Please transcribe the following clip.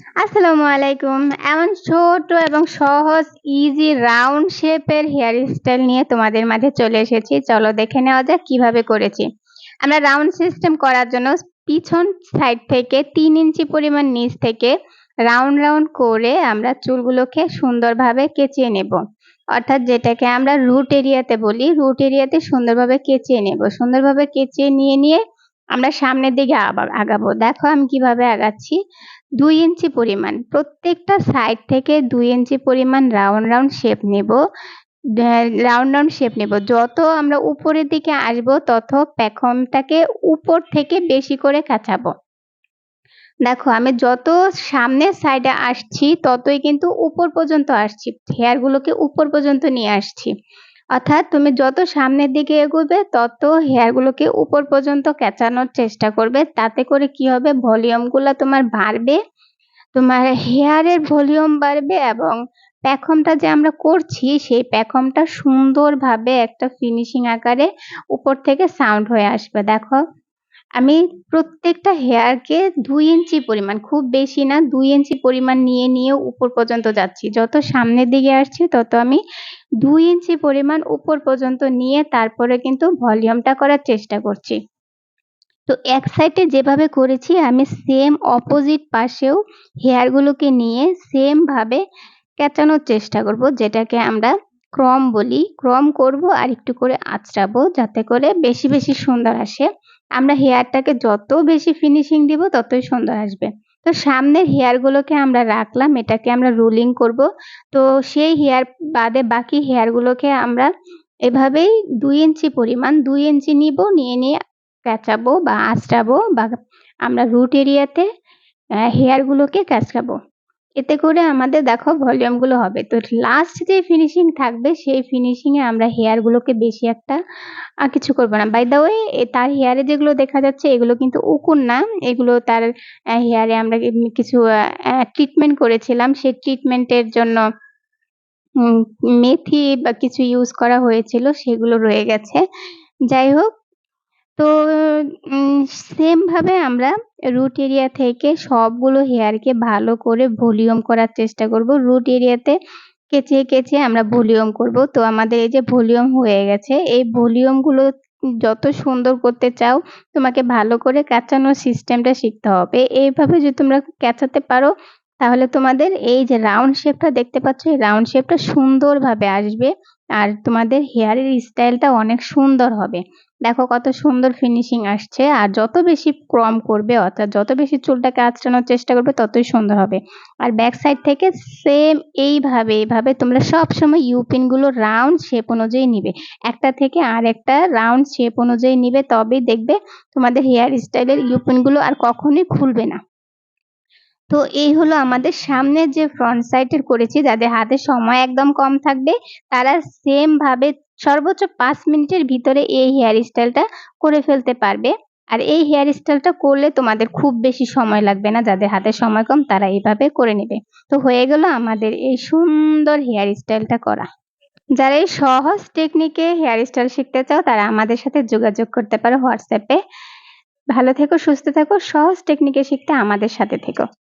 আসসালামু আলাইকুম। এমন ছোট এবং সহজ ইজি রাউন্ড শেপের হেয়ার স্টাইল নিয়ে তোমাদের মাঝে চলে এসেছি। চলো দেখে নেওয়া যাক কিভাবে করেছি। আমরা রাউন্ড সিস্টেম করার জন্য পিছন সাইড থেকে ৩ ইঞ্চি পরিমাণ নিচ থেকে রাউন্ড করে আমরা চুলগুলোকে সুন্দরভাবে কেচিয়ে নেব। অর্থাৎ যেটাকে আমরা রুট এরিয়াতে বলি, রুট এরিয়াতে সুন্দরভাবে কেচিয়ে নেব। সুন্দরভাবে কেচিয়ে নিয়ে আমরা সামনের দিকে আগাবো। দেখো আমি কিভাবে আগাচ্ছি। ২ ইঞ্চি পরিমাণ প্রত্যেকটা সাইড থেকে ২ ইঞ্চি পরিমাণ রাউন্ড শেপ নেব। রাউন্ড শেপ নেব। যত আমরা উপরের দিকে আসবো তত পেখমটাকে উপর থেকে বেশি করে কাচাবো। দেখো আমি যত সামনের সাইডে আসছি ততই কিন্তু উপর পর্যন্ত আসছি। হেয়ার গুলোকে উপর পর্যন্ত নিয়ে আসছি। অর্থাৎ তুমি যত সামনের দিকে এগোবে তত হেয়ার গুলোকে উপর পর্যন্ত ক্যাচানোর চেষ্টা করবে। তাতে করে কি হবে, ভলিউম গুলা তোমার বাড়বে, তোমার হেয়ারের ভলিউম বাড়বে এবং পেখমটা যে আমরা করছি সেই পেখমটা সুন্দরভাবে একটা ফিনিশিং আকারে উপর থেকে সাউন্ড হয়ে আসবে। দেখো আমি প্রত্যেকটা হেয়ারকে ২ ইঞ্চি পরিমাণ, খুব বেশি না, ২ ইঞ্চি পরিমাণ নিয়ে উপর পর্যন্ত যাচ্ছি। যত সামনের দিকে আসছি তত আমি ২ ইঞ্চি পরিমাণ উপর পর্যন্ত নিয়ে তারপরে কিন্তু ভলিউমটা করার চেষ্টা করছি। তো এক সাইডে যেভাবে করেছি আমি সেম অপোজিট পাশেও হেয়ারগুলোকে নিয়ে সেম ভাবে ক্যাচানোর চেষ্টা করব, যেটাকে আমরা ক্রম বলি। ক্রম করব আর একটু করে আঁচড়াবো যাতে করে বেশি সুন্দর আসে। আমরা হেয়ারটাকে যত বেশি ফিনিশিং দিব ততই সুন্দর আসবে। তো সামনের হেয়ারগুলোকে আমরা রাখলাম, এটাকে আমরা রোলিং করব। তো সেই হেয়ার বাদে বাকি হেয়ারগুলোকে আমরা এভাবেই ২ ইঞ্চি পরিমাণ ২ ইঞ্চি নিয়ে ক্যাঁচাবো বা আঁচড়াবো বা আমরা রুট এরিয়াতে হেয়ারগুলোকে ক্যাঁচড়াবো। এতে করে আমাদের দেখো ভলিউমগুলো হবে। তো লাস্ট যে ফিনিশিং থাকবে সেই ফিনিশিং এ আমরা হেয়ারগুলোকে বেশি একটা কিছু করব না। বাই দ্য ওয়ে তার হেয়ারে যেগুলো দেখা যাচ্ছে এগুলো কিন্তু উকুন না। এগুলো তার হেয়ারে আমরা কিছু ট্রিটমেন্ট করেছিলাম। সেই ট্রিটমেন্টের জন্য উম মেথি বা কিছু ইউজ করা হয়েছিল, সেগুলো রয়ে গেছে। যাই হোক, তো সেম ভাবে আমরা রুট এরিয়া থেকে সবগুলো হেয়ারকে ভালো করে ভলিউম করার চেষ্টা করব। রুট এরিয়াতে কেচিয়ে আমরা ভলিউম করব। তো আমাদের এই যে ভলিউম হয়ে গেছে, এই ভলিউম গুলো যত সুন্দর করতে চাও তোমাকে ভালো করে কাচানোর সিস্টেমটা শিখতে হবে। এইভাবে যদি তোমরা কাচাতে পারো তাহলে তোমাদের এই যে রাউন্ড শেপটা দেখতে পাচ্ছ, এই রাউন্ড শেপটা সুন্দরভাবে আসবে আর তোমাদের হেয়ারের স্টাইলটা অনেক সুন্দর হবে। দেখো কত সুন্দর ফিনিশিং আসছে। আর যত বেশি ক্রম করবে অর্থাৎ যত বেশি চুলটাকে আঁচড়ানোর চেষ্টা করবে ততই সুন্দর হবে। আর ব্যাক সাইড থেকে সেম এইভাবে তোমরা সবসময় ইউপিন গুলো রাউন্ড শেপ অনুযায়ী নিবে। একটা থেকে আরেকটা রাউন্ড শেপ অনুযায়ী নিবে, তবেই দেখবে তোমাদের হেয়ার স্টাইলের ইউপিন গুলো আর কখনোই খুলবে না। তো এই হলো আমাদের সামনের যে ফ্রন্ট সাইডের করেছি, যাদের হাতে সময় একদম কম থাকবে তারা সেম ভাবে সর্বোচ্চ ৫ মিনিটের ভিতরে এই হেয়ার স্টাইলটা করে ফেলতে পারবে। আর এই হেয়ার স্টাইলটা করলে তোমাদের খুব বেশি সময় লাগবে না। যাদের হাতে সময় কম তারা এইভাবে করে নেবে। তো হয়ে গেল আমাদের এই সুন্দর হেয়ার স্টাইলটা করা। যারা এই সহজ টেকনিকে হেয়ার স্টাইল শিখতে চাও তারা আমাদের সাথে যোগাযোগ করতে পারো হোয়াটসঅ্যাপে। ভালো থেকো, সুস্থ থেকো, সহজ টেকনিকে শিখতে আমাদের সাথে থেকো।